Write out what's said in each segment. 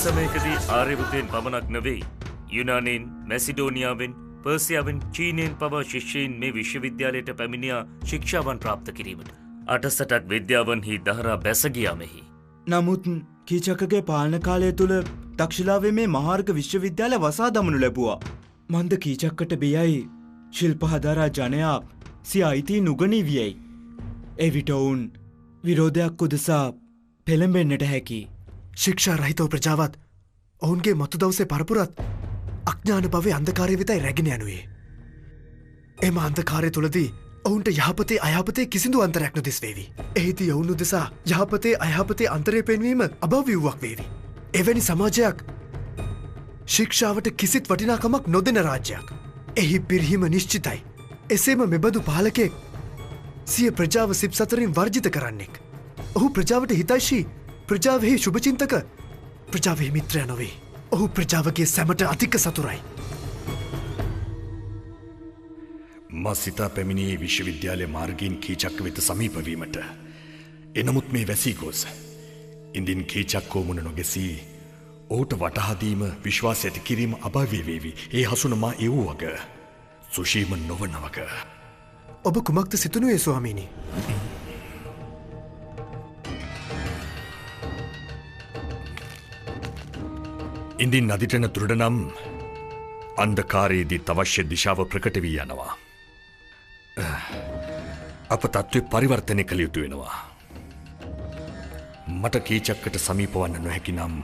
සමයකදී ආර්යවෘතෙන් පමණක් නෙවෙයි යුනානයෙන්, මැසිඩෝනියාවෙන්, පර්සියාවෙන්, චීනයෙන් පවා ශිෂ්‍යයින් මේ විශ්වවිද්‍යාලයට පැමිණියා ශික්ෂාවන් ප්‍රාප්ත කිරීමට. 8 විද්‍යාවන්හි දහරා බැස ගියා මෙහි. නමුත් කීචකගේ පාලන කාලය තුළ තක්ෂිලාවේ මේ මහාර්ග විශ්වවිද්‍යාලය වසා දමනු ලැබුවා. මන්ද කීචක්කට බියයි ශිල්ප හදාරා ජනයා සිය අයිතිය නුගනී වියයි. එවිට ඔවුන් විරෝධයක් උදෙසා පෙළඹෙන්නට හැකි. ශික්ෂා රහිතව ප්‍රජාවත් ඔවුන්ගේ මතු දවසේ පරපුරත් අඥාන භවයේ අන්ධකාරය වෙතයි රැගෙන යනුවේ. එම අන්ධකාරය තුළදී ඔවුන්ට යහපතේ අයහපතේ කිසිදු අන්තරයක් නොදිස්වේවි. එහිදී ඔවුන් උදෙසා යහපතේ අයහපතේ අන්තරය පෙන්වීම අභව්‍ය වූවක් වේවි. එවැනි සමාජයක් ශික්ෂාවට කිසිත් වටිනාකමක් නොදෙන රාජ්‍යයක්. එහි පිරිහීම නිශ්චිතයි. එසේම මෙබඳු පාලකෙක් සිය ප්‍රජාව සිප් සතරින් වර්ජිත කරන්නෙක්. ඔහු ප්‍රජාවට හිතයිශී, ප්‍රජාවෙහි ශුභචින්තක, ප්‍රජාවෙහි මිත්‍රය නොවේ. ඔහු ප්‍රජාවගේ සැමට අධික සතුරයි. මසිතා පැමිණියේ විශ්වවිද්‍යාලය මාර්ගයෙන් කීචක්ක වෙත සමීපවීමට. එනමුත් මේ වැසී ගොස් ඉන්දින් කීචක්කෝ මුණ නොගෙසී ඔහුට වටහාදීම විශ්වාසයට කිරීම අභාව්‍ය වේවි. ඒ හසුන මා එවූ වග සුශීම නොවන වග. ඔබ කුමක්ද සිතනුයේ ස්වාමීනි? ඉන්දින් නදිටන තුරට නම් අන්ධකාරයේදී තවශ්‍ය දිශාව ප්‍රකට වී යනවා. අප තත්ත්වය පරිවර්තනය කළ යුතු වෙනවා. මට කීචක්කට සමීපවන්න නොහැකි නම්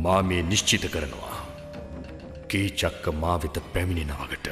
මා මේ නිශ්චිත කරනවා. කීචක්ක මා වෙත පැමිණෙන වගට.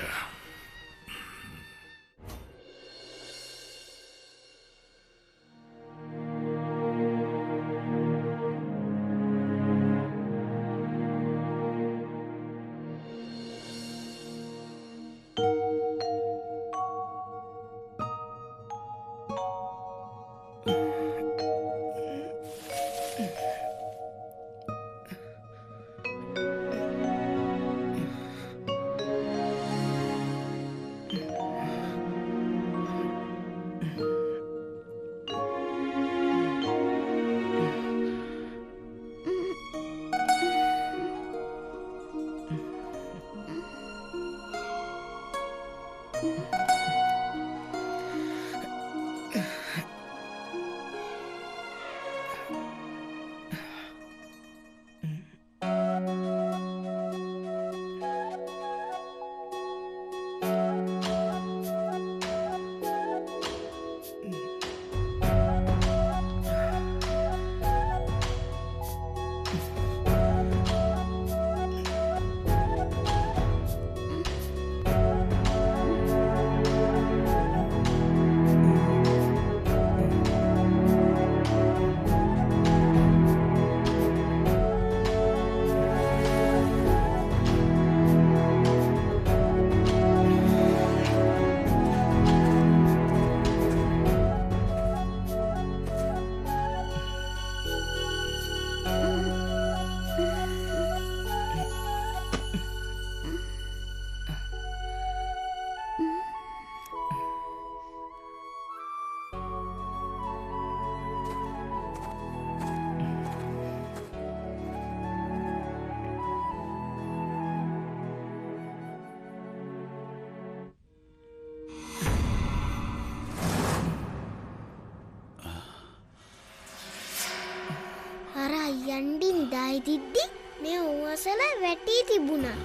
යන්ඩින් දායිතිද්දි මේ උවසල වැටී තිබුණා.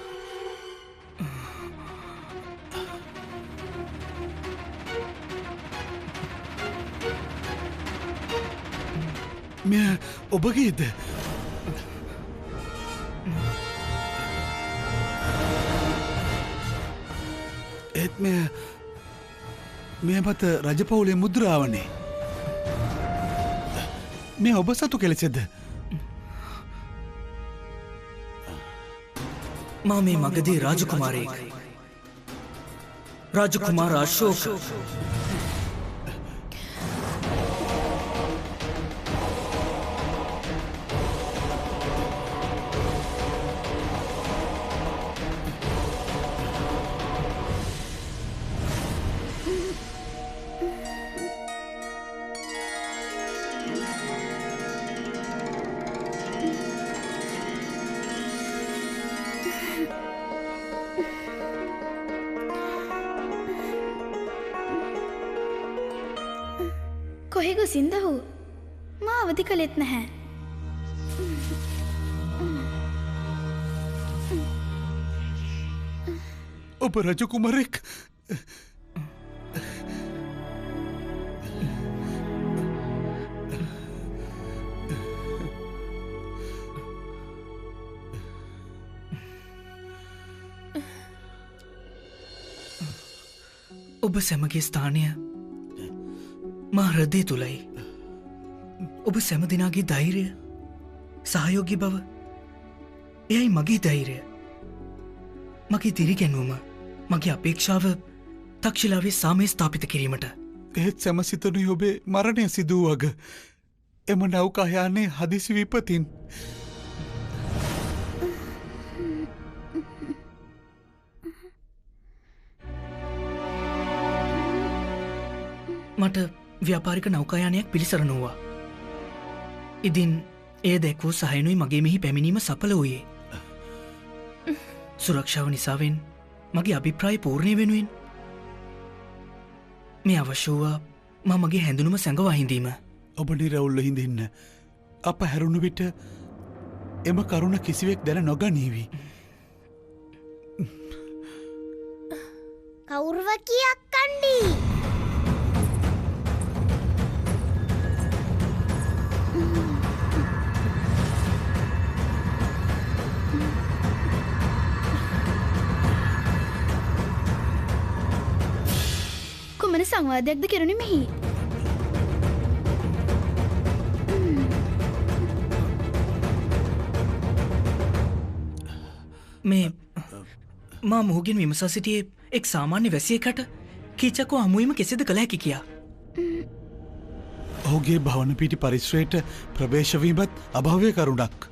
මෙය ඔබගේද? ඒත් මෙය මත රජපෞලේ මුද්‍රාවනේ. මේ ඔබ සතු කෙලෙසද? මා මේ මගදී රාජකුමාරයෙක්. රාජකුමාර අශෝක. සින්දහු මා අවදි කළෙත් නැහැ. ඔබ රජකුමරෙක් ඔබ සැමගේ ස්ථානය මා හෘදය තුළයි. ඔබ සැම දෙනාගේ ධෛර්යය සහයෝගී බව එයයි මගේ ධෛර්යය. මගේ දිරිගැන්වුම මගේ අපේක්ෂාව තක්ෂිලාවේ සාමය ස්ථාපිත කිරීමට. ඒත් සැමසිතනුයි ඔබේ මරණය සිදුව වග එම නෞකායානේ හදිසි විපතින් මට ව්‍යාපාරික නෞකායානයක් පිළිසරණවා. ඉදින් ඒ දැක්වූ සහයනුයි මගේ මෙහි පැමිණීම සඵල වූයේ. සුරක්ෂාව නිසාවෙන් මගේ අභිප්‍රාය පූර්ණය වෙනුවෙන් මේ අවශ්‍යවා මගේ හැඳුනුම සැඟවා හිඳීම. ඔබ නිරවුල්ල හිඳන්න අප හැරුණු විට එම කරුණ කිසිවෙක් දැන නොගනීවී. කවුරුව කියක් කණ්ඩී කුමන සංවාදයක්ද කෙරුණි මෙහි? මේ මා මොහුගෙන් විමසා සිටියේ එක් සාමාන්‍ය වැසියකට කීචකෝ හමුවීම කෙසේද කළ හැකි කියා. ඔහුගේ භවන පිටි පරිශ්‍රයට ප්‍රවේශවීමත් අභාවය කරුණක්.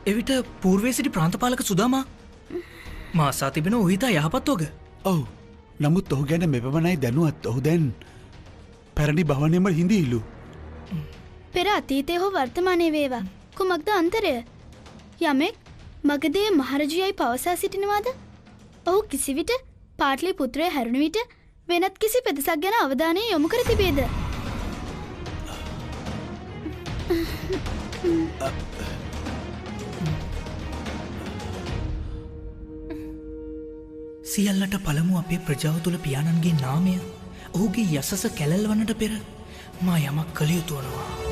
එවිට පූර්වේ සිටි ප්‍රාන්තපාලක සුදාමා මාසා තිබෙන ඔහිතා යහපත්වෝග. ඔවු නමුත් ඔහු ගැන මෙපමණයි දැනුවත් ඔහු දැන් පැරණි භවනයම හිඳීලු. පෙර අතීතය හෝ වර්තමානය වේවා කුමක්ද අන්තරය? යමෙක් මගදේ මහරජයයි පවසා සිටිනවාද? ඔහු කිසිවිට පාටලි පුත්‍රය හැරුණු විට වෙනත් කිසි පෙදෙසක් ගැන අවධානය යොමු කර තිබේද? සියල්ලට පළමු අපේ ප්‍රජාව තුළ පියාණන්ගේ නාමය ඔහුගේ යසස කැලල් වන්නට පෙර මා යමක් කළ යුතු වනවා.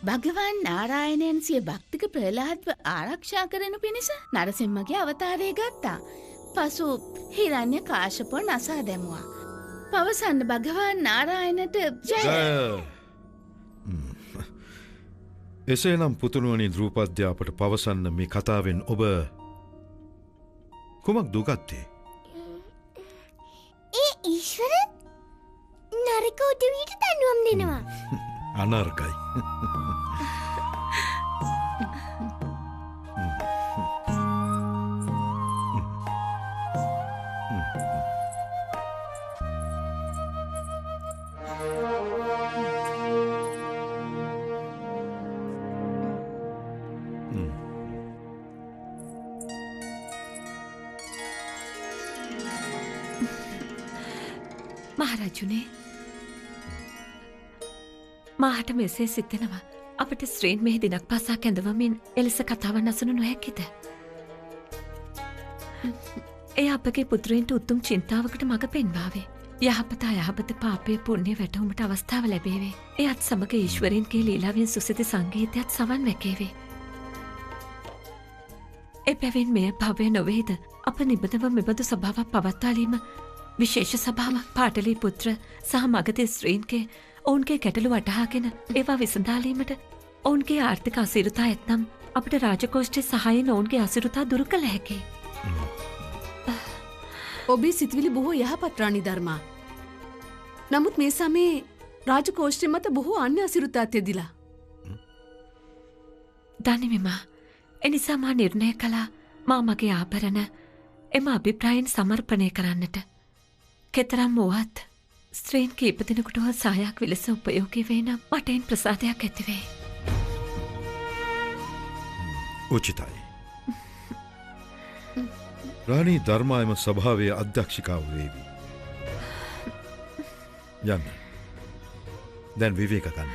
භගවන් නාරායණයන් සිය භක්තික ප්‍රහලාදව ආරක්ෂා කරනු පිණිස නරසිම්මගේ අවතාරය ගත්තා. පසු හිරන්‍ය කාශ්‍යපව නසා දැමුවා. පවසන්න භගවන් නාරායණට ජය. එසේනම් පුතුණුවනි දෘපද්‍යාපට පවසන්න මේ කතාවෙන් ඔබ කුමක් දුගත්තේ? ඒ ඊශ්වර නරක උදවියට දඬුවම් දෙනවා. අනර්ගයි. මහරජුනේ මාහට මෙසේ සිතෙනවා අපට ස්ත්‍රීන් මෙහි දිනක් පසා කැඳවමින් එලෙස කතාවන් අසනු නොහැකිද? එය අපගේ පුත්‍රයන්ට උතුම් චින්තාවකට මඟ පෙන්වාවේ. යහපත අයහපත පාපය පුණ්‍ය වැටහුමට අවස්ථාව ලැබේවේ. එයත් සමග ඊශ්වරයන්ගේ ලීලාවෙන් සුසිත සංගීතයත් සවන් වැකේවේ. එබැවින් මෙය භවය නොවේද අප නිබඳව මෙබඳු සභාවක් පවත්වාලීම විශේෂ සභාවක් පාටලී පුත්‍ර සහ මගධ ස්ත්‍රීන්ගේ ඔවුන්ගේ ගැටලු වටහාගෙන ඒවා විසඳාලීමට ඔවුන්ගේ ආර්ථික අසිරුතා ඇත්නම් අපට රාජකෝෂ්ඨයේ සහායෙන් ඔවුන්ගේ අසිරුතා දුරු කළ හැකියි. ඔබේ සිතුවිලි බොහෝ යහපත් රාණි ධර්මා. නමුත් මේ සමයේ රාජකෝෂ්ඨය මත බොහෝ අන්‍ය අසිරුතාත් යෙදිලා. දනිමිමා එනිසා මා නිර්ණය කළා මා මගේ ආභරණ එම අභිප්‍රායෙන් සමර්පණය කරන්නට. කෙතරම් වුවත් ස්ත්‍රීන් කීප දෙනෙකුට හෝ සායක් විලස උපයෝගී වේ නම් මට එයින් ප්‍රසාදයක් ඇතිවේ. උචිතයි. රාණී ධර්මායම සභාවේ අධ්‍යක්ෂිකාව වේවි. යන්න. දැන් විවේක ගන්න.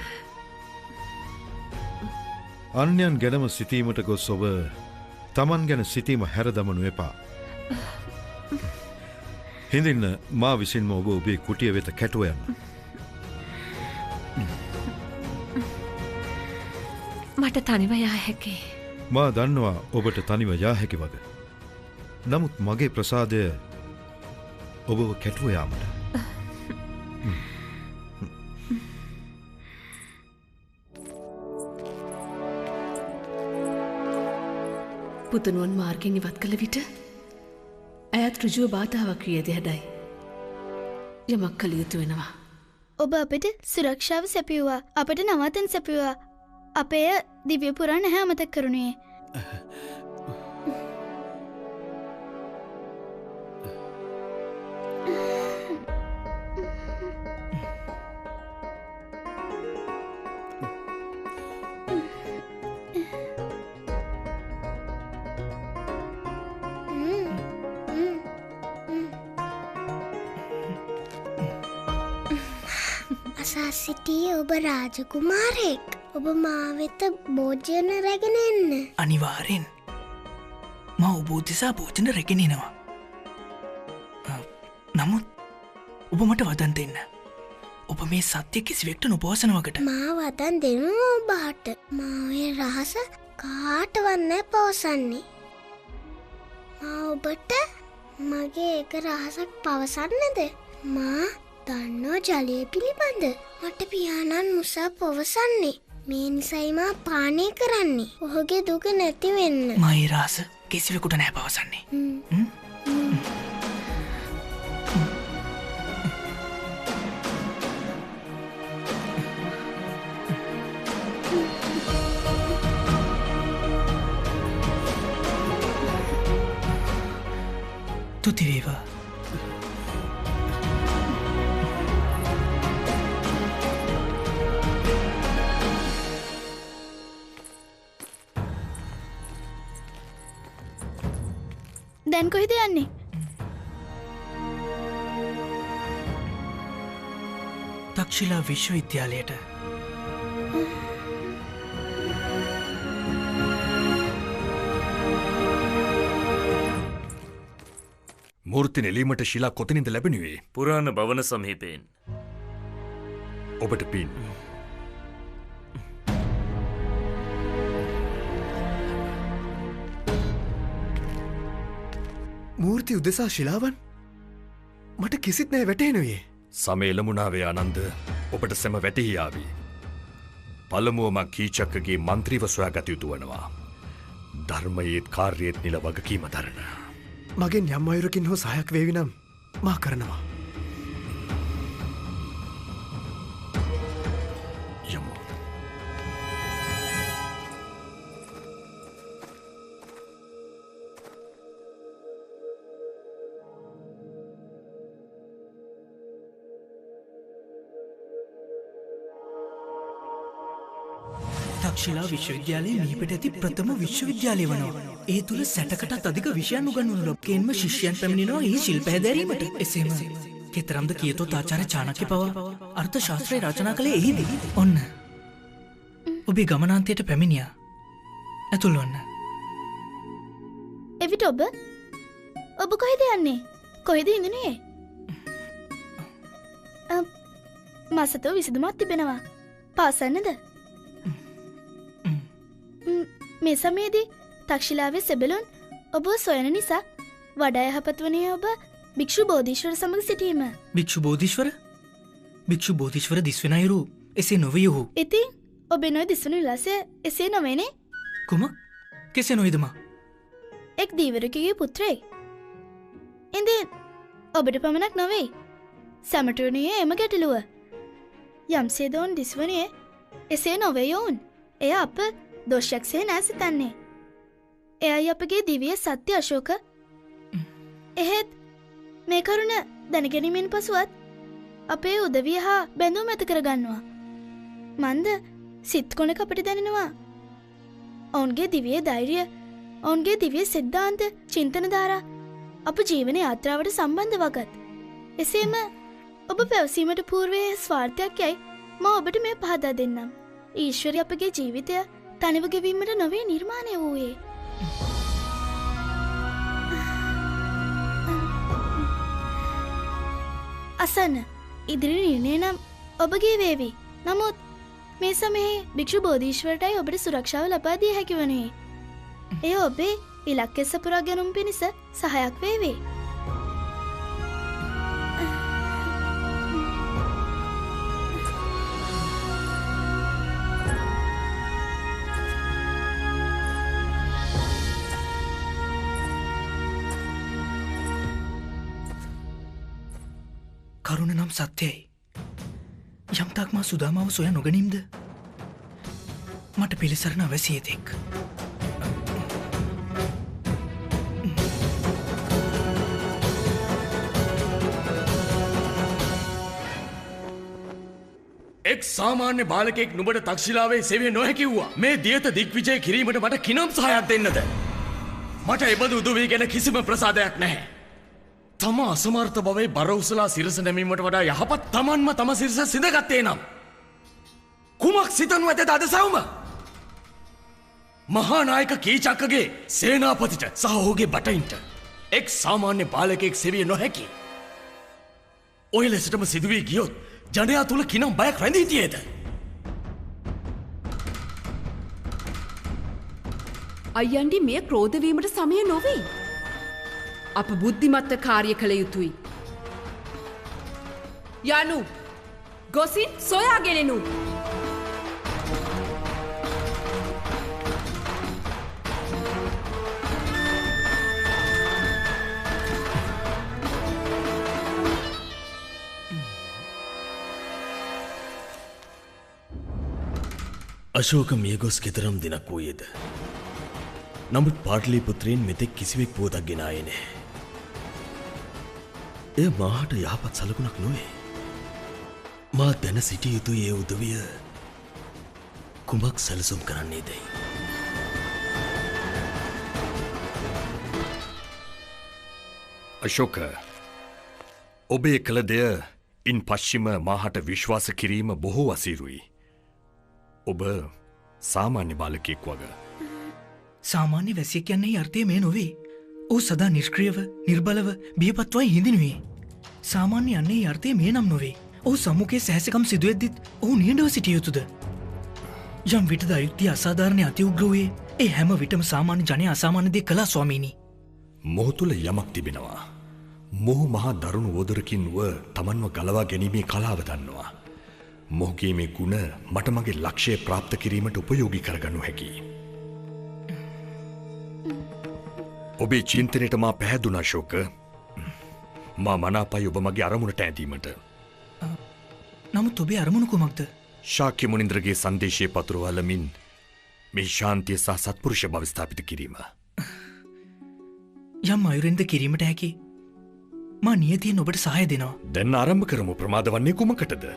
අන්‍යයන් ගැනම සිතීමට ගොස් ඔබ තමන් ගැන සිතීම හැරදමනු එපා. හිඳින්න මා විසින්ම ඔබ ඔබේ කුටිය වෙත කැටුව යන්න. මට තනිව යා හැකි. මා දන්නවා ඔබට තනිව යා හැකි වග. නමුත් මගේ ප්‍රසාදය ඔබව කැටුව යාමට. පුතනුවන් මාර්ගෙන් ඉවත් කළ විට ඇයත් ඍජුව බාධාවක් වියද හැඩයි. යමක් කළ යුතු වෙනවා. ඔබ අපට සුරක්ෂාව සැපියවා අපට නවතන් සැපිවා අපේ දිව්‍ය පුරාණ නැහැ අමතක් කරුණේ. සිටියේ ඔබ රාජකුමාරයෙක්. ඔබ මා වෙත භෝජන රැගෙන එන්න. අනිවාර්යෙන් මා ඔබ උදෙසා භෝජන රැගෙන එනවා. නමුත් ඔබ මට වදන් දෙන්න. ඔබ මේ සත්‍ය කිසිවෙක්ට නොපවසන වකට. මා වදන් දෙනවා ඔබට. මා ඔය රහස කාටවත් නැහැ පවසන්නේ. මා ඔබට මගේ එක රහසක් පවසන්නද? මා දන්නෝ ජලය පිළිබඳ මට පියාණන් මුසා පවසන්නේ. මේ නිසයි මා පානය කරන්නේ. ඔහුගේ දුක නැති වෙන්න. මයි රහස කිසිවෙකුට නැහැ පවසන්නේ. තුති වේවා. දැන් කොහෙද යන්නේ? තක්ෂිලා විශ්වවිද්‍යාලයට. මූර්ති නෙලීමට ශිලා කොතනින්ද ලැබෙනුවේ? පුරාණ භවන සමීපයෙන්. ඔබට පින්. මූර්ති උදෙසා ශිලාවන් මට කිසිත් නෑ වැටහෙනුවේ. සමේලමුණාවේ ආනන්ද ඔබට සැම වැටහියාවී. පළමුවම කීචක්කගේ මන්ත්‍රීව සොයාගත යුතු වනවා. ධර්මයේත් කාර්යයේත් නිල වගකීම දරන. මගෙන් යම් අයුරකින් හෝ සහයක් වේවි නම් මා කරනවා. යමු. තක්ෂිලා විශ්වවිද්‍යාලයේ මිහිපිට ඇති ප්‍රථම විශ්වවිද්‍යාලය වනවා. ඒ තුළ සැටකටත් අධික විෂයන් උගන්වන ලෝකයෙන්ම ශිෂ්‍යයන් පැමිණෙනවා එහි ශිල්ප හැදෑරීමට. එසේම කෙතරම්ද කියතොත් ආචාර්ය චාණක්‍ය පවා අර්ථ ශාස්ත්‍රය රචනා කළේ එහිදී. ඔන්න ඔබේ ගමනාන්තයට පැමිණියා. ඇතුල් වන්න. එවිට ඔබ කොහෙද යන්නේ? කොහෙද ඉඳිනේ? මාසතෝ විසඳුමක් තිබෙනවා. පාසන්නද? මේ සමයේදී තක්ෂිලාවේ සෙබළුන් ඔබ සොයන නිසා වඩා යහපත් වනේ ඔබ භික්ෂු බෝධීශ්වර සමග සිටීම. භික්ෂු බෝධීශ්වර? භික්ෂු බෝධීශ්වර දිස්වෙන අයුරු එසේ නොවිය ඔහු. ඉතින් ඔබේ නොය දිස්වන විලාසය එසේ නොවේනේ? කුමක්? කෙසේ නොයිද මා? එක් දීවරකගේ පුත්‍රයෙක්. ඉතින් ඔබට පමණක් නොවේ. සැමටුවනයේ එම ගැටලුව. යම්සේදවුන් දිස්වනයේ එසේ නොවේ යවුන්. එය අප දොෂ්‍යක්ෂය නෑ සිතන්නේ. එයයි අපගේ දිවිය සත්‍ය අශෝක. එහෙත් මේ කරුණ දැනගැනීමෙන් පසුවත් අපේ උදවිය හා බැඳුම් ඇති කරගන්නවා. මන්ද සිත් කොනක අපට දැනෙනවා. ඔවුන්ගේ දිවිය ධෛර්ය, ඔවුන්ගේ දිවිය සිද්ධාන්ත චින්තන ධාරා අප ජීවන යාත්‍රාවට සම්බන්ධ වගත්. එසේම ඔබ පැවසීමට පූර්වයේ ස්වාර්ථයක් යයි මා ඔබට මේ පහදා දෙන්නම්. ඊශ්වරය අපගේ ජීවිතය තනිව ගෙවීමට නොවේ නිර්මාණය වූයේ. අසන්න ඉදිරි නිර්ණය නම් ඔබගේ වේවි. නමුත් මේ සමයේ භික්ෂු බෝධීශ්වරටයි ඔබට සුරක්ෂාව ලබා දිය හැකි වනුයේ. එය ඔබේ ඉලක්කය සපුරා ගැනුම් පිණිස සහයක් වේවේ. කරුණ නම් සත්‍යයි. යම්තාක් මා සුදාමාව සොය නොගනීම්ද මට පිළිසරණ අවැසියතෙක්. එක් සාමාන්‍ය බාලකෙක් නුඹට තක්ෂිලාවේ සෙවිය නොහැකිව්වා. මේ දියත දිග්විජය කිරීමට මට කිනම් සහයක් දෙන්නද? මට එබඳු උදවී ගැන කිසිම ප්‍රසාදයක් නැහැ. තම අසමර්ථ බවේ බර උසලා සිරස නැමීමට වඩා යහපත් තමන්ම තම සිරස සිඳගත්තේ නම් කුමක් සිතනු ඇතද අද සවුම? මහානායක කීචක්කගේ සේනාපතිට සහ ඔහුගේ බටයින්ට එක් සාමාන්‍ය බාලකෙක් සෙවිය නොහැකි. ඔය ලෙසටම සිදුවී ගියොත් ජනයා තුළ කිනම් බයක් රැඳී තියේද? අයියන්ඩි මෙය ක්‍රෝධවීමට සමය නොවේ. අප බුද්ධිමත්ත කාර්ය කළ යුතුයි. යනු ගොසින් සොයාගෙනෙනු. අශෝක මියගොස් කෙතරම් දිනක් වූයේද? නමුත් පාටලී පුත්‍රයෙන් මෙතෙක් කිසිවෙක් පුවතක් ගෙනායේ නැහැ. එය මාහට යහපත් සලකුණක් නොවේ. මා දැන සිටිය යුතුයි ඒ උදවිය කුමක් සැලසුම් කරන්නේ දැයි. අශෝක, ඔබේ කළ දෙය ඉන් පශ්චිම මාහට විශ්වාස කිරීම බොහෝ අසීරුයි. ඔබ සාමාන්‍ය බාලකෙක් වග. සාමාන්‍ය වැසිය කියන්නේ අර්ථය මේ නොවේ. ඕ සදා නිෂ්ක්‍රියව නිර්බලව බියපත්වයි හිඳිනුවේ. සාමාන්‍ය යන්නේ අර්ථය මේ නම් නොවේ. ඔහු සම්මුඛයේ සැහැසකම් සිදුවෙද්දිත් ඔහු නිහඬව සිටිය යුතුද? යම් විටද අයුක්තිය අසාධාරණය අති උග්‍ර වූයේ ඒ හැම විටම සාමාන්‍ය ජනයා අසාමාන්‍ය දේ කළා ස්වාමීනි. මොහු තුළ යමක් තිබෙනවා. මොහු මහා දරුණු වෝදරකින් වුව තමන්ව ගලවා ගැනීමේ කලාව දන්නවා. මොහුගේ මේ ගුණ මට මගේ ලක්ෂය ප්‍රාප්ත කිරීමට උපයෝගී කරගනු හැකියි. ඔබේ චින්තනයට මා පැහැදුනා අශෝක. මා මනාපයි ඔබ මගේ අරමුණට ඇදීමට. නමුත් ඔබේ අරමුණ කුමක්ද? ශාක්‍ය මුනින්ද්‍රගේ සංදේශය පතුරවලමින් මේ ශාන්තිය සහ සත්පුරුෂ බව ස්ථාපිත කිරීම. යම් අයුරෙන්ද කිරීමට හැකි මා නියතියෙන් ඔබට සහාය දෙනවා. දැන් ආරම්භ කරමු. ප්‍රමාද වන්නේ කුමකටද?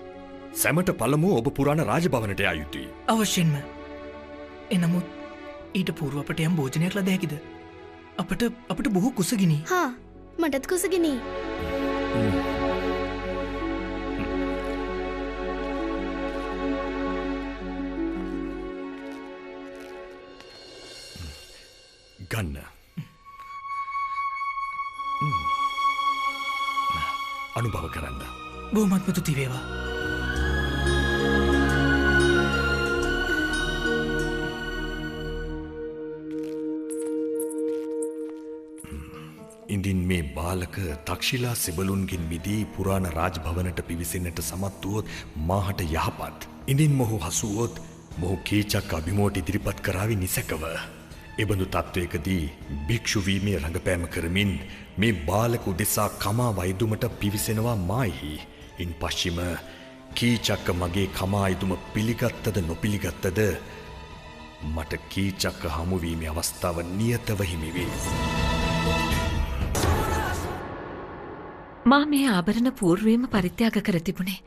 සැමට පළමුව ඔබ පුරාණ රාජභවනට යා යුතුයි. අවශ්‍යෙන්ම. එනමුත් ඊට පූර්ව අපට යම් භෝජනයක් ලද හැකිද? අපට බොහෝ කුසගිනි. හා මටත් කුසගිනි. ගන්න. අනුභව කරන්න. බොහොමත්ම තුති වේවා. ඉඳින් මේ බාලක තක්ෂිලා සිබලුන්ගෙන් මිදී පුරාණ රාජභවනට පිවිසෙන්නට සමත් වුවොත් මාහට යහපත්. ඉඳින් මොහු හසුවොත් මොහු කීචක් අභිමෝට ඉදිරිපත් කරාවි නිසැකව. එබඳු තත්ත්වයකදී භික්ෂුවීමේ රඟපෑම කරමින් මේ බාලක උදෙසා කමා වෛදුමට පිවිසෙනවා මායිහි. ඉන් පශ්චිම කීචක්ක මගේ කමායිදුම පිළිගත්තද නොපිළිගත්තද මට කීචක්ක හමුවීමේ අවස්ථාව නියතව හිමිවේ. මා මේ ආභරණ පූර්වයම පරිත්‍යාග කර තිබුණේ.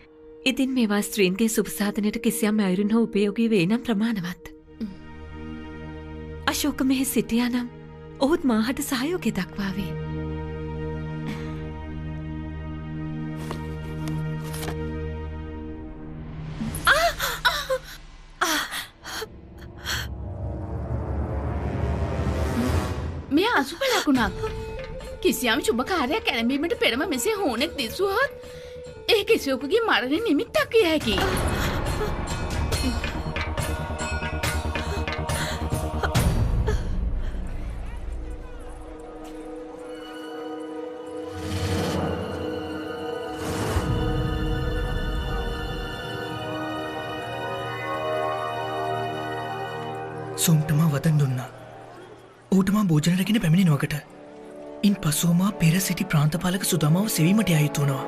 ඉතින් මේවා ස්ත්‍රීන්ගේ සුභසාධනයට කිසියම් අයුරින් හෝ උපයෝගී වේ නම් ප්‍රමාණවත්. අශෝක මෙහි සිටියා නම් ඔහුත් මාහට සහයෝගය දක්වාවේ. මෙය අසුප ලකුණක්. කිසියම් ශුභ කාර්යයක් ඇරඹීමට පෙරම මෙසේ හෝනෙක් දිස්වුවහොත් ඒ කිසිවෙකුගේ මරණ නිමිත්තක් විය හැකියි. සුම්ටමා වදන් දුන්නා. ඌටමා භෝජන රැගෙන පැමිණෙනවකට. ඉන් පසුවමා පෙර සිටි ප්‍රාන්තපාලක සුදමාව සෙවීමට යුතුනවා.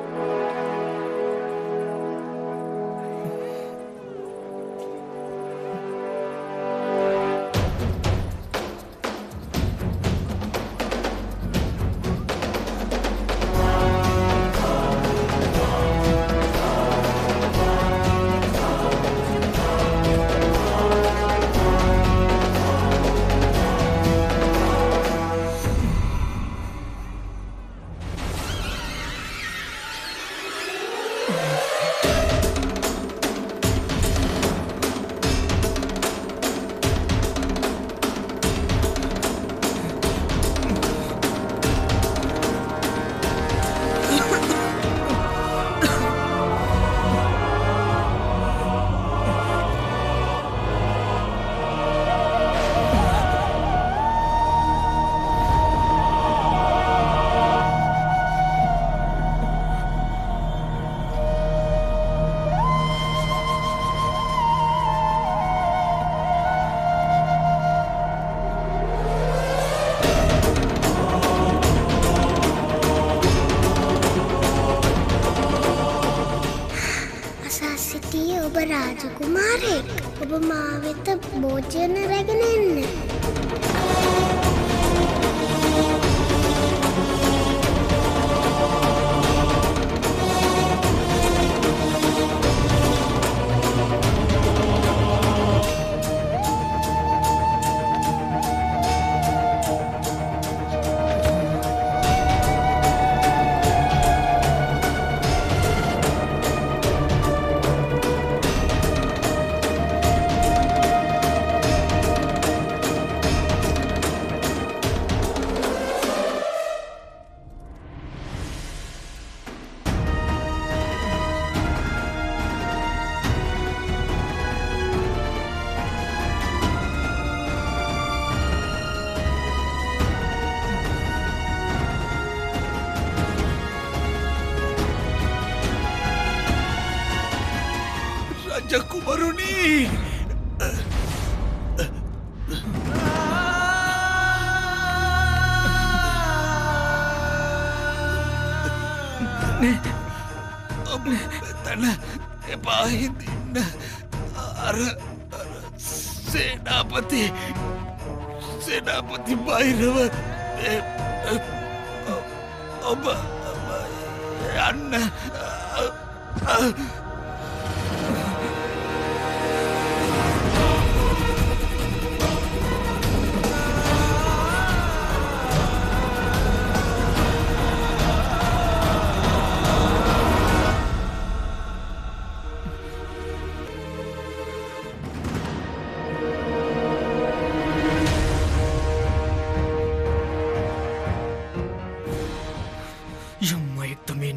රාජකුමාරයෙක් ඔබ මා වෙත භෝජන රැගෙන එන්න. Jakumaruni! Tana epahin dinna senapati Bhairava oba yanna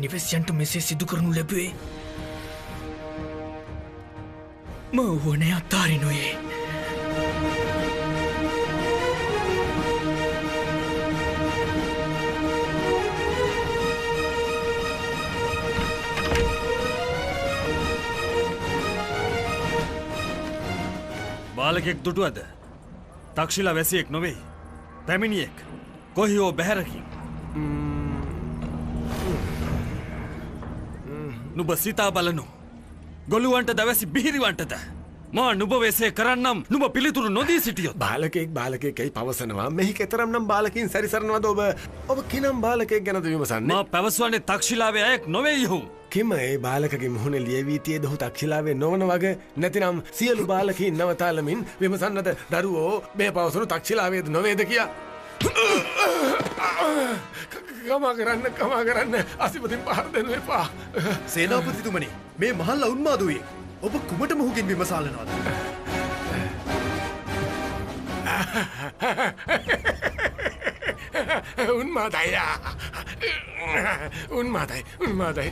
නිවැසියන්ට මෙසේ සිදු කරනු ලැබුවේ ම වනේ අත්තාරිනුයේ බාලකෙක් දුටුවද? තක්ෂිලා වැසියෙක් නොවෙයි. පැමිණියෙක්. කොහි හෝ බැහැරකි. නුඹ සිතා බලනු. ගොළුවන්ට දවැසි බිහිරිවන්ටද. මා නුඹ වෙසේ කරන්නම් නුඹ පිළිතුරු නොදී සිටියොත්. බාලකෙක් බාලකෙක්යි පවසනවා. මෙහි කෙතරම් නම් බාලකින් සැරිසරනවද ඔබ කිනම් බාලකෙක් ගැනද විමසන්නේ? මා පැවසුවන්නේ තක්ෂිලාවේ අයෙක් නොවේ ඔහු. කිම ඒ බාලකගේ මුහුණ ලියවී තියේද ඔහු තක්ෂිලාවේ නොවන වගේ? නැතිනම් සියලු බාලකින් නවතාලමින් විමසන්නද දරුවෝ මේ පවසනු තක්ෂිලාවේද නොවේද කියා? කමා කරන්න අසිපතින් පහර දෙනු එපා. සේනාපතිතුමනි, මේ මහල්ල උන්මාදුවේ ඔබ කුමට මොහුගෙන් විමසාලනවද? උන්මාදයි. මට උන්මාදයි.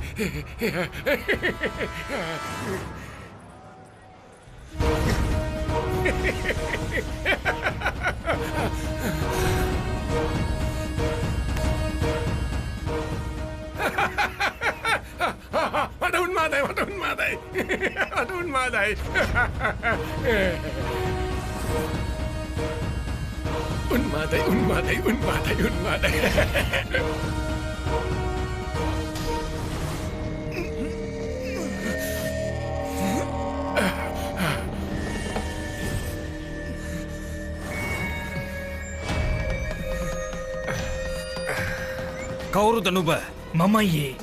කවුරුද නුඹ? මමයේ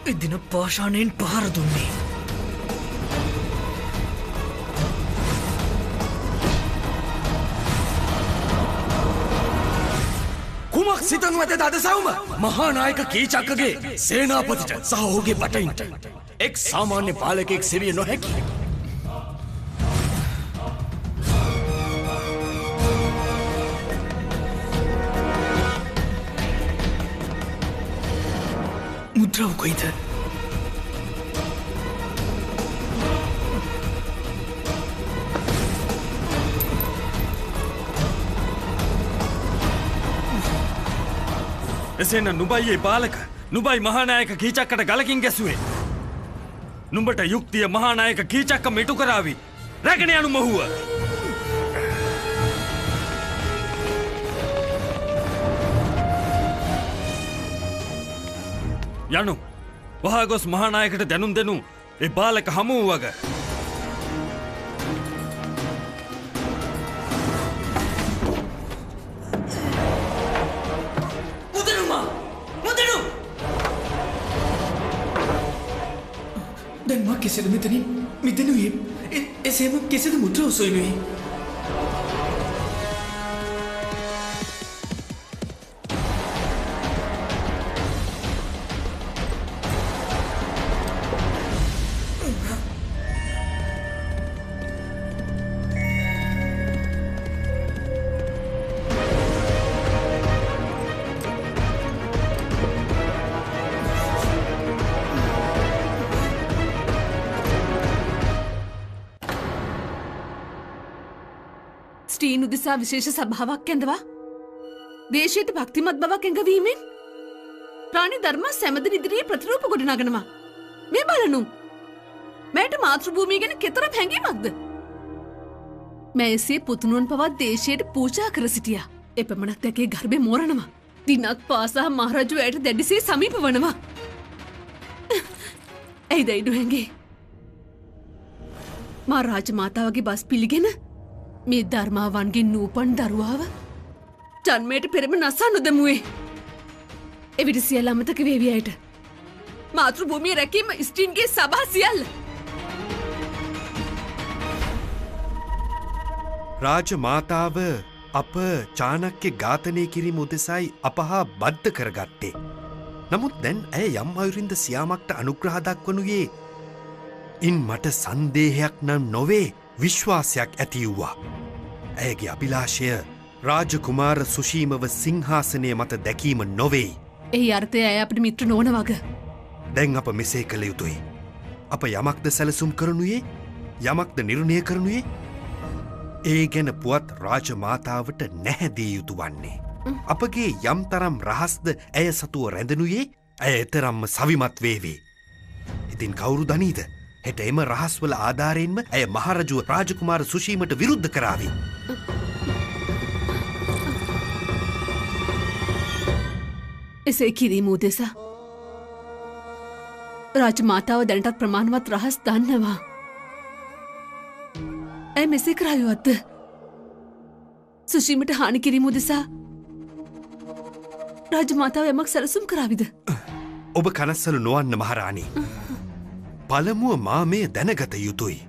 එදින පාෂාණයෙන් පහර දුන්නේ. කුමක් සිතනුවද අද සවුම? මහානායක කීචක්කගේ සේනාපතිට සහ ඔහුගේ බටයින්ට එක් සාමාන්‍ය පාලකෙක් සෙවිය නොහැකි. මුද්‍රාව කොයිද? එසේන නුබයි බාලක නුබයි මහානායක කීචක්කට ගලකින් ගැසුවේ. නුඹට යුක්තිය මහානායක කීචක්ක මිටු කරාවි. රැගෙන යනු මොහුව. යනු වහා ගොස් මහානායකට දැනුම් දෙනු ඒ බාලක හමු වග. දැන් මා කෙසේද මෙතනින් මිදෙනුයේ? එසේම කෙසේද මුද්‍රාව සොයනුයේ? ස්ත්‍රීන් උදෙසා විශේෂ සභාවක් ඇඳවා දේශයට භක්තිමත් බවක් ඇඟවීමෙන් ප්‍රාණි ධර්ම සැමදින ඉදිරියේ ප්‍රතිරූප ගොඩනගනවා. මේ බලනු මෑට මාතෘභූමිය ගැන කෙතරම් හැඟීමක්ද? මෑ එසේ පුතුණුවන් පවා දේශයට පූජා කර සිටියා. එපමණක් දැකේ ගර්භය මෝරනවා. දිනක් පාසා මහරජු ඇයට දැඩිසේ සමීප වනවා. ඇයි දැයිඩු හැඟේ? මා රාජමාතාවගේ බස් පිළිගෙන මේ ධර්මාවන්ගේ නූපන් දරුවාව ජන්මයට පෙරම නසා නොදමුවේ. එවිට සියල්ල අමතක වේවි අයට. මාතෘභූමිය රැකීම ස්ත්‍රීන්ගේ සභා සියල්ල. රාජමාතාව අප චානක්‍ය ඝාතනය කිරීම උදෙසයි අපහා බද්ධ කරගත්තේ. නමුත් දැන් ඇය යම් අයුරින්ද සියාමක්ට අනුග්‍රහ දක්වනුයේ ඉන් මට සන්දේහයක් නම් නොවේ විශ්වාසයක් ඇතිව්වා. ඇයගේ අභිලාෂය රාජකුමාර සුශීමව සිංහාසනය මත දැකීම නොවෙයි. එහි අර්ථය ඇය අපට මිත්‍ර නොවන වග. දැන් අප මෙසේ කළ යුතුයි. අප යමක්ද සැලසුම් කරනුයේ යමක්ද නිර්ණය කරනුයේ ඒ ගැන පුවත් රාජමාතාවට නැහැදිය යුතු වන්නේ. අපගේ යම් තරම් රහස්ද ඇය සතුව රැඳනුයේ ඇය එතරම්ම සවිමත් වේවේ. ඉතින් කවුරු දනීද? හෙට එම රහස්වල ආධාරයෙන්ම ඇය මහරජුව රාජකුමාර සුශීමට විරුද්ධ කරාවි. එසේ කිරීම උදෙසා රාජමාතාව දැනටත් ප්‍රමාණවත් රහස් දන්නවා. ඇයි මෙසේ කරායුවත්ද? සුශීමට හානි කිරීම උදෙසා රාජමාතාව යමක් සැලසුම් කරාවිද? ඔබ කනස්සලු නොවන්න මහරාණී. පළමුුව මා මේ දැනගත යුතුයි.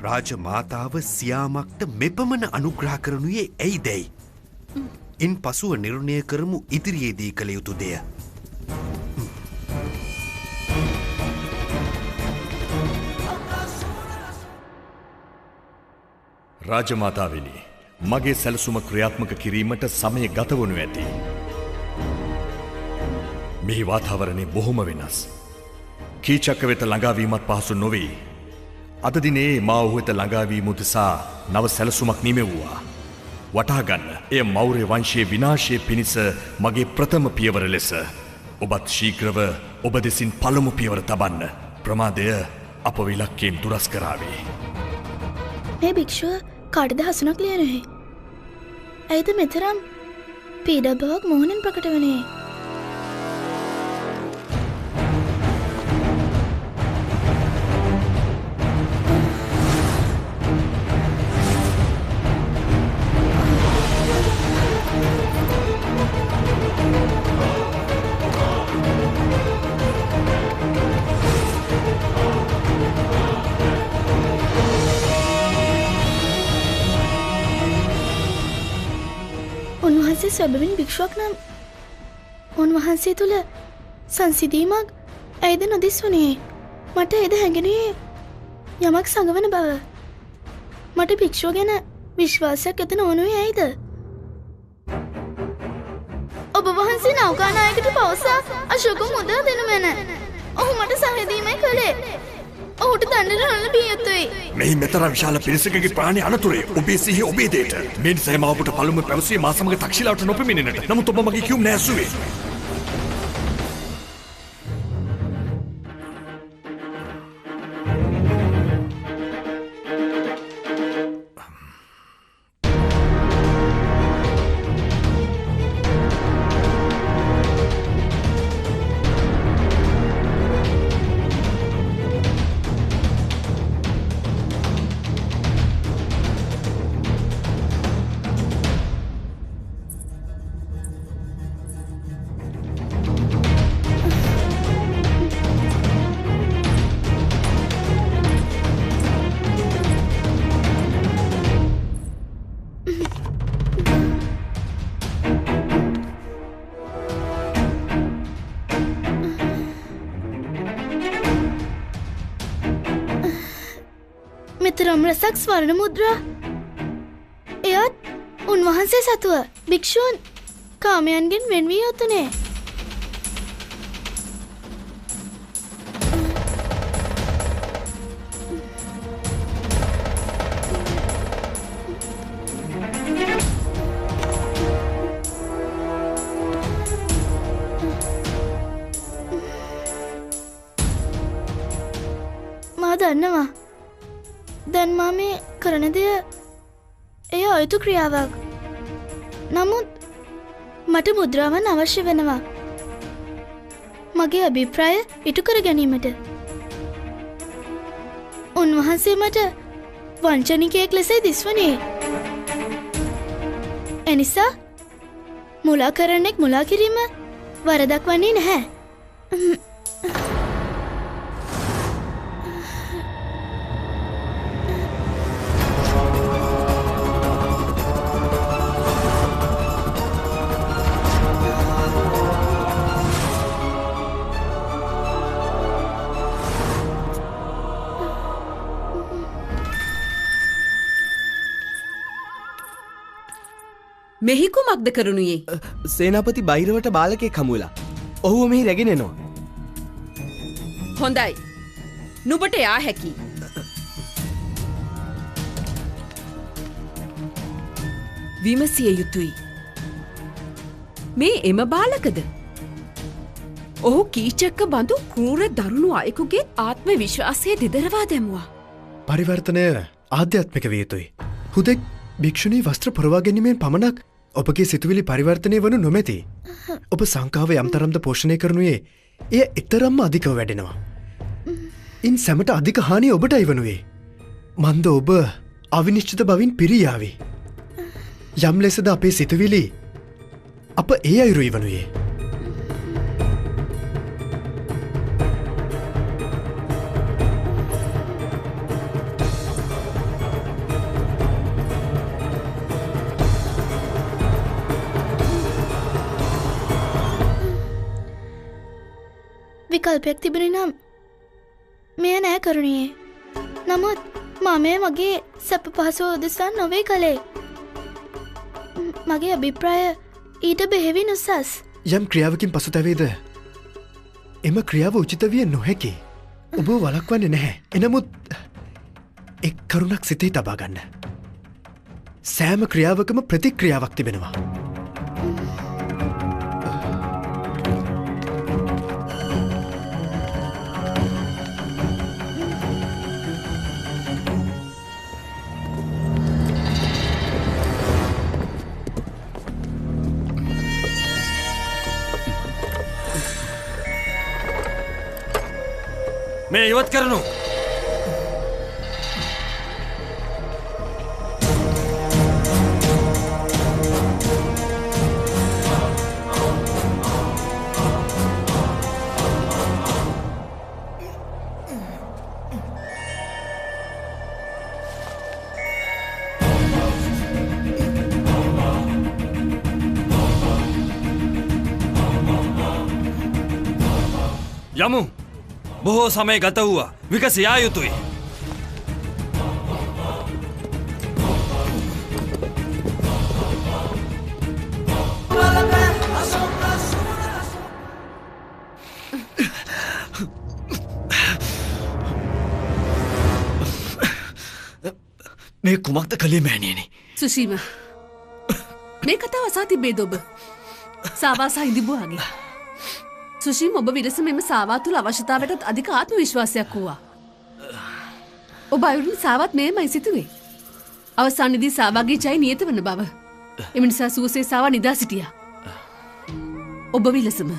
රාජමාතාව සියාමක්ට මෙපමණ අනුග්‍රහ කරනුයේ ඇයි දැයි. ඉන් පසුව නිර්ණය කරමු ඉදිරියේදී කළ යුතු දෙය. රාජමාතාවෙනි, මගේ සැලසුම ක්‍රියාත්මක කිරීමට සමය ගතවනු ඇති. මෙහි වාතාවරණය බොහොම වෙනස්. කීචක්ක වෙත ළඟාවීමත් පහසු නොවේ. අද දිනේ මා ඔහු වෙත ළඟාවීම උදෙසා නව සැලසුමක් නිමෙව්වා. වටහාගන්න, එය මෞර්ය වංශයේ විනාශය පිණිස මගේ ප්‍රථම පියවර ලෙස. ඔබත් ශීඝ්‍රව ඔබ දෙසින් පළමු පියවර තබන්න. ප්‍රමාදය අප ඉලක්කයෙන් දුරස් කරාවේ. මේ භික්ෂුව කාටද හසුනක් ලියනෙහි? ඇයිද මෙතරම් පීඩබවක් මොහොනින් ප්‍රකට වනේ? උන්වහන්සේ සැබවින් භික්ෂුවක් නම් උන්වහන්සේ තුළ සංසිධීමක් ඇයිද නොදිස් වනේ? මට එද හැඟෙනේ යමක් සඟවන බව. මට භික්ෂුව ගැන විශ්වාසයක් ඇත නොවනුවේ ඇයිද? ඔබ වහන්සේ නෞකානායකට පවසා අශෝක මුදා දෙනු මැන. ඔහු මට සහදීමයි කළේ. ඔහුට දඬුවම් නොලැබිය යුතුයි. මෙහි මෙතරම් විශාල පිරිසකගේ ප්‍රාණය අනතුරේ. ඔබේ සිහිය ඔබේ දෙයට. මේ නිසා මා ඔබට පළමුව පැවසුවේ මා සමග තක්ෂිලාවට නොපෙමිණෙන්නට. නමුත් ඔබ මගේ කියුම් නැසුවේ. මෙතරම් රසක් ස්වර්ණ මුද්‍රා. එයත් උන්වහන්සේ සතුව භික්ෂූන් කාමයන්ගෙන් වෙන්වී යුතුනේ. මා දන්නවා. දැන් මා මේ කරන දෙය එය අයුතු ක්‍රියාවක්. නමුත් මට මුද්‍රාවන් අවශ්‍ය වෙනවා. මගේ අභිප්‍රාය ඉටු කර ගැනීමට. උන්වහන්සේ මට වංචනිකයෙක් ලෙසයි දිස්වනේ. එනිසා මුලා කරන්නෙක් මුලා කිරීම වරදක් වන්නේ නැහැ. මෙහි කුමක්ද කරනුයේ? සේනාපති බයිරවට බාලකෙක් හමුවෙලා. ඔහුව මෙහි රැගෙන එනවා. හොඳයි. නුඹට යා හැකි. විමසිය යුතුයි. මේ එම බාලකද? ඔහු කීචක්ක බඳු කූර දරුණු අයෙකුගේ ආත්ම විශ්වාසය දෙදරවා දැමුවා. පරිවර්තනය ආධ්‍යාත්මික විය යුතුයි. හුදෙක් භික්ෂුණී වස්ත්‍ර පුරවා ගැනීමෙන් පමණක් ඔබගේ සිතුවිලි පරිවර්තනය වනු නොමැති. ඔබ සංකාව යම්තරම්ද පෝෂණය කරනුයේ එය එතරම්ම අධිකව වැඩෙනවා. ඉන් සැමට අධික හානි ඔබටයි වනුවේ. මන්ද ඔබ අවිනිශ්චිත බවින් පිරියාවි. යම් ලෙසද අපේ සිතුවිලි අප ඒ අයුරුයි වනුයේ. විකල්පයක් තිබෙන නම් මෙය නෑ කරුණියේ. නමුත් මමය මගේ සැප පහසුව උදෙසා නොවේ කළේ. මගේ අභිප්‍රාය ඊට බෙහෙවින් උසස්. යම් ක්‍රියාවකින් පසුතැවේද එම ක්‍රියාව උචිත විය නොහැකි. ඔබ වලක්වන්නේ නැහැ. එනමුත් එක් කරුණක් සිතේ තබාගන්න. සෑම ක්‍රියාවකම ප්‍රතික්‍රියාවක් තිබෙනවා. මේ ඉවත් කරනු යමු බොහෝ සමය ගත වූවා විකස යා යුතුයි. මේ කුමක්ද කළේ මෑණියනි? සුශීම මේ කතාව අසා තිබේද ඔබ? සාවාසා ඉදිබුවාගේ. සුශීම ඔබ විරස මෙම සාවා තුළ අවශ්‍යතාවයටත් අධික ආත්ම විශ්වාසයක් වූවා. ඔබ අයුරින් සාවත් මෙයමයි සිතුවේ. අවසානයේදී සාවාගේ ජය නියත වන බව. එම නිසා සුවසේ සාවා නිදා සිටියා. ඔබ විලසම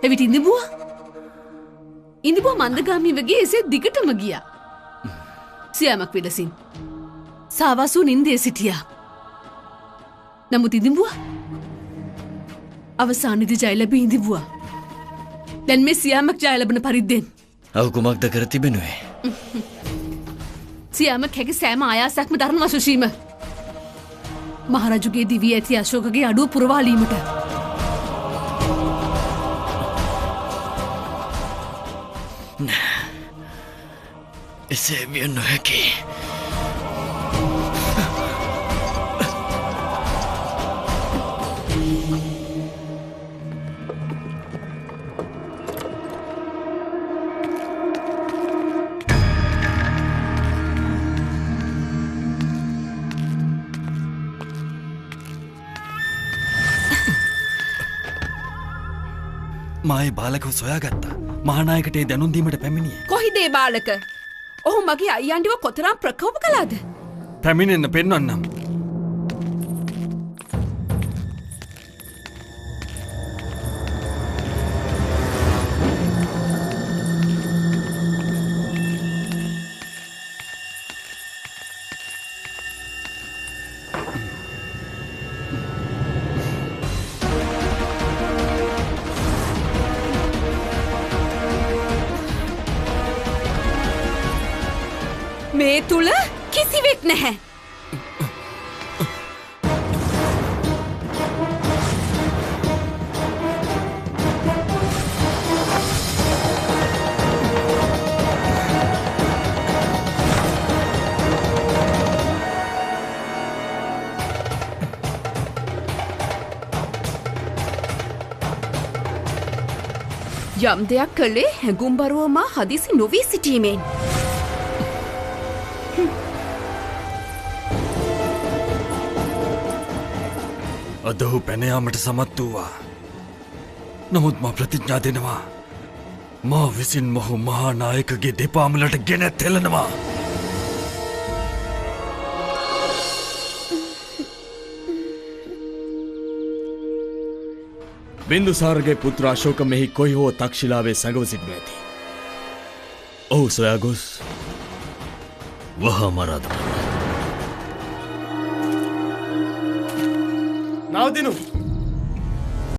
එවිට ඉඳිබුවා මන්දගාමී වගේ එසේ දිගටම ගියා. සියාමක් විලසින් සාවාසු නින්දේ සිටියා. නමුත් ඉඳිබුවා අවසානයේදී ජය ලැබී ඉඳිබුවා. දැන් මේ සියාමක් ජය ලැබෙන පරිද්දෙන් ඔව් කුමක්ද කර තිබෙනුවේ? සියාමක් හැකි සෑම ආයාසයක්ම දරනවා සුශීම. මහරජුගේ දිවි ඇති අශෝකගේ අඩුව පුරවාලීමට. එසේ විය නොහැකි. මායේ බාලකව සොයාගත්තා. මහානායකට ඒ දැනුම් දීමට පැමිණියේ. කොහිද ඒ බාලක? ඔහු මගේ අයියන්ඩිව කොතරම් ප්‍රකෝප කළාද? පැමිණෙන්න පෙන්වන්නම්. මේ තුළ කිසිවෙක් නැහැ. යම් දෙයක් කළේ හැඟුම්බරුවම හදිසි නොවී සිටීමෙන්. අද ඔහු පැන යාමට සමත් වූවා. නමුත් මා ප්‍රතිඥා දෙනවා මා විසින් මොහු මහා නායකගේ දෙපාමුලට ගෙන තෙලනවා. බින්දුසාරගේ පුත්‍ර අශෝක මෙහි කොයි හෝ තක්ෂිලාවේ සැඟව සිටිනු ඇති. ඔහු සොයා ගොස් වහා මරා දමන්න. නවතිනු.